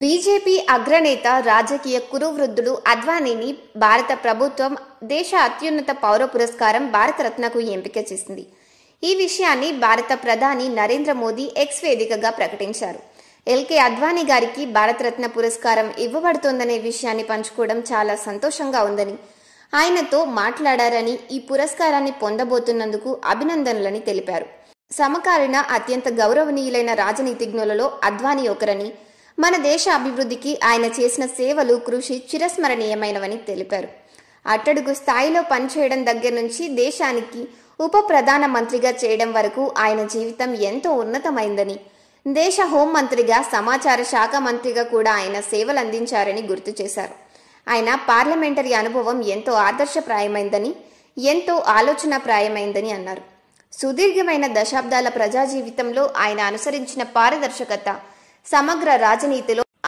BJP అగ్రనేత రాజకీయ కురువృద్ధుడు అద్వానీని భారత ప్రభుత్వం దేశ అత్యున్నత పౌర పురస్కారం భారతరత్నకు ఎంపిక చేసింది. ఈ విషయాన్ని భారత ప్రధాని నరేంద్ర మోదీ ఎక్స్ వేదికగా ప్రకటించారు. ఎల్కే అద్వానీ గారికి భారతరత్న పురస్కారం ఇవ్వబడుతోందనే విషయాన్ని పంచుకోవడం చాలా సంతోషంగా ఉందని, ఆయనతో మాట్లాడారని, ఈ పురస్కారాన్ని పొందబోతున్నందుకు అభినందనలని తెలిపారు. సమకాలీన అత్యంత గౌరవనీయులైన రాజనీతిజ్ఞులలో అద్వానీ ఒకరని, మన దేశ అభివృద్ధికి ఆయన చేసిన సేవలు, కృషి చిరస్మరణీయమైనవని తెలిపారు. అట్టడుగు స్థాయిలో పనిచేయడం దగ్గర నుంచి దేశానికి ఉప ప్రధాన మంత్రిగా చేయడం వరకు ఆయన జీవితం ఎంతో ఉన్నతమైందని, దేశ హోంమంత్రిగా, సమాచార శాఖ మంత్రిగా కూడా ఆయన సేవలు అందించారని గుర్తు చేశారు. ఆయన పార్లమెంటరీ అనుభవం ఎంతో ఆదర్శప్రాయమైందని, ఎంతో ఆలోచనాప్రాయమైందని అన్నారు. సుదీర్ఘమైన దశాబ్దాల ప్రజా జీవితంలో ఆయన అనుసరించిన పారదర్శకత, సమగ్ర రాజనీతిలో